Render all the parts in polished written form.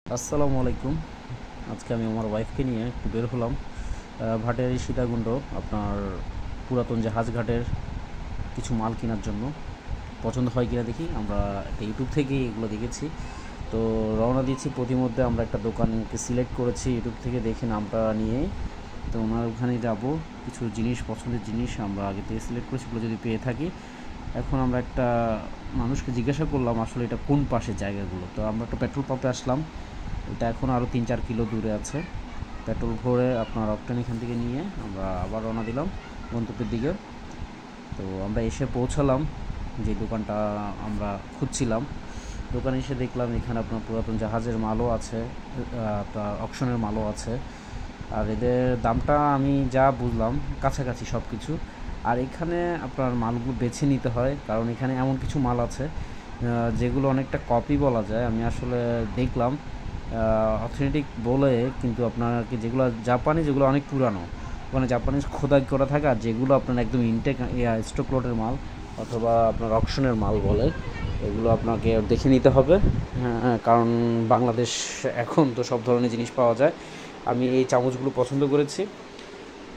আসসালামু আলাইকুম। আজকে আমি আমার ওয়াইফকে নিয়ে একটু বের হলাম ভাটিয়ারি সীতাকুণ্ড আপনার পুরাতন জাহাজ ঘাটের কিছু মাল কেনার জন্য। পছন্দ হয় কিনা দেখি। আমরা একটা ইউটিউব থেকে এগুলো দেখেছি, তো রওনা দিয়েছি। প্রতিমধ্যে আমরা একটা দোকানকে সিলেক্ট করেছি ইউটিউব থেকে দেখে নামটা নিয়ে, তো ওনার ওখানে যাব। কিছু জিনিস, পছন্দের জিনিস আমরা আগে থেকে সিলেক্ট করেছি, এগুলো যদি পেয়ে থাকি। এখন আমরা একটা মানুষকে জিজ্ঞাসা করলাম আসলে এটা কোন পাশে জায়গাগুলো। তো আমরা একটা পেট্রোল পাম্পে আসলাম, এটা এখন আরও 3-4 কিলো দূরে আছে। পেট্রোল ভরে আপনার অকটেন এখান থেকে নিয়ে আমরা আবার রওনা দিলাম গন্তব্যের দিকে। তো আমরা এসে পৌঁছালাম যে দোকানটা আমরা খুঁজছিলাম। দোকানে এসে দেখলাম এখানে আপনার পুরাতন জাহাজের মালও আছে, আপনার অকশনের মালও আছে। আর এদের দামটা আমি যা বুঝলাম কাছাকাছি সব কিছু। আর এখানে আপনার মালগুলো বেছে নিতে হয়, কারণ এখানে এমন কিছু মাল আছে যেগুলো অনেকটা কপি বলা যায়। আমি আসলে দেখলাম অথেন্টিক বলে, কিন্তু আপনার কি যেগুলো জাপানি, যেগুলো অনেক পুরানো, ওখানে জাপানিজ খোদাই করা থাকে। আর যেগুলো আপনার একদম ইনটেক স্টক লটের মাল অথবা আপনার অকশনের মাল বলে, এগুলো আপনাকে দেখে নিতে হবে। কারণ বাংলাদেশ এখন তো সব ধরনের জিনিস পাওয়া যায়। আমি এই চামচগুলো পছন্দ করেছি।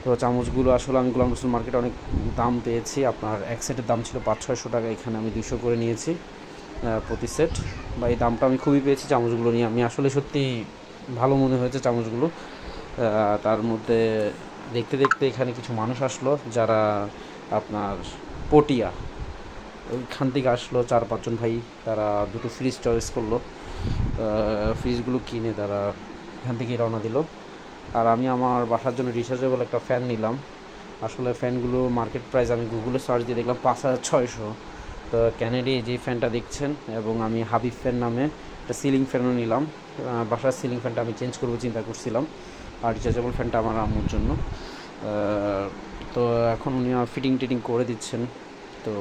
তো চামচগুলো আসলে আমি গোলাম রসুল মার্কেটে অনেক দাম পেয়েছি। আপনার এক সেটের দাম ছিল 500-600 টাকা, এখানে আমি 200 করে নিয়েছি প্রতি সেট। বা এই দামটা আমি খুবই পেয়েছি চামচগুলো নিয়ে। আমি আসলে সত্যি ভালো মনে হয়েছে চামচগুলো। তার মধ্যে দেখতে দেখতে এখানে কিছু মানুষ আসলো যারা আপনার পটিয়া ওইখান থেকে আসলো, 4-5 জন ভাই। তারা দুটো ফ্রিজ চয়েস করলো, ফ্রিজগুলো কিনে তারা এখান থেকেই রওনা দিল। আর আমি আমার বাসার জন্য রিচার্জেবল একটা ফ্যান নিলাম। আসলে ফ্যানগুলো মার্কেট প্রাইস আমি গুগলে সার্চ দিয়ে দেখলাম 5600। তো ক্যানেডি যে ফ্যানটা দেখছেন, এবং আমি হাবিব ফ্যান নামে একটা সিলিং ফ্যানও নিলাম। বাসার সিলিং ফ্যানটা আমি চেঞ্জ করবো চিন্তা করছিলাম, আর রিচার্জেবল ফ্যানটা আমার আম্মুর জন্য। তো এখন উনি ফিটিং টিটিং করে দিচ্ছেন। তো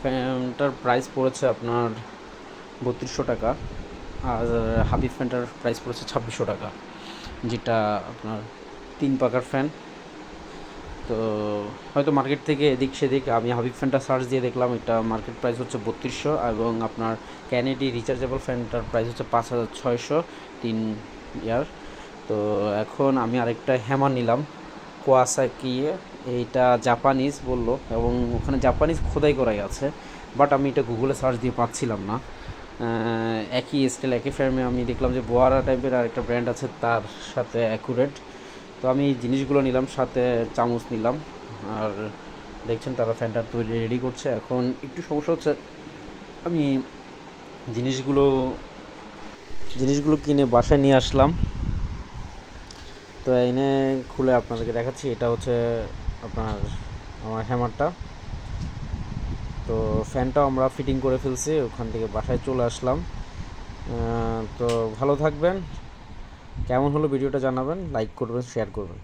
ফ্যানটার প্রাইস পড়েছে আপনার 3200 টাকা, আর হাবিব ফ্যানটার প্রাইস পড়েছে 2600 টাকা, যেটা আপনার 3 পাকার ফ্যান। তো হয়তো মার্কেট থেকে এদিক সেদিক, আমি হাবিব ফ্যানটা সার্চ দিয়ে দেখলাম এটা মার্কেট প্রাইস হচ্ছে 3200, এবং আপনার ক্যানেডি রিচার্জেবল ফ্যানটার প্রাইস হচ্ছে 5600 3 ইয়ার। তো এখন আমি আরেকটা হ্যামার নিলাম কোয়াসাকি, এইটা জাপানিজ বললো, এবং ওখানে জাপানিজ খোদাই করাই আছে, বাট আমি এটা গুগলে সার্চ দিয়ে পাচ্ছিলাম না। একই স্টাইল একই ফ্রেমে আমি দেখলাম যে বোয়ারা টাইপের আরেকটা ব্র্যান্ড আছে, তার সাথে অ্যাকুরেট। তো আমি এই জিনিসগুলো নিলাম, সাথে চামচ নিলাম। আর দেখছেন তারা ফ্যানটা তৈরি রেডি করছে। এখন একটু সমস্যা হচ্ছে, আমি জিনিসগুলো কিনে বাসায় নিয়ে আসলাম। তো এনে খুলে আপনাদেরকে দেখাচ্ছি। এটা হচ্ছে আপনার আমার হ্যামারটা। তো ফ্যানটাও আমরা ফিটিং করে ফেলছি, ওখান থেকে বাসায় চলে আসলাম। তো ভালো থাকবেন। কেমন হলো ভিডিওটা জানাবেন, লাইক করবেন, শেয়ার করবেন।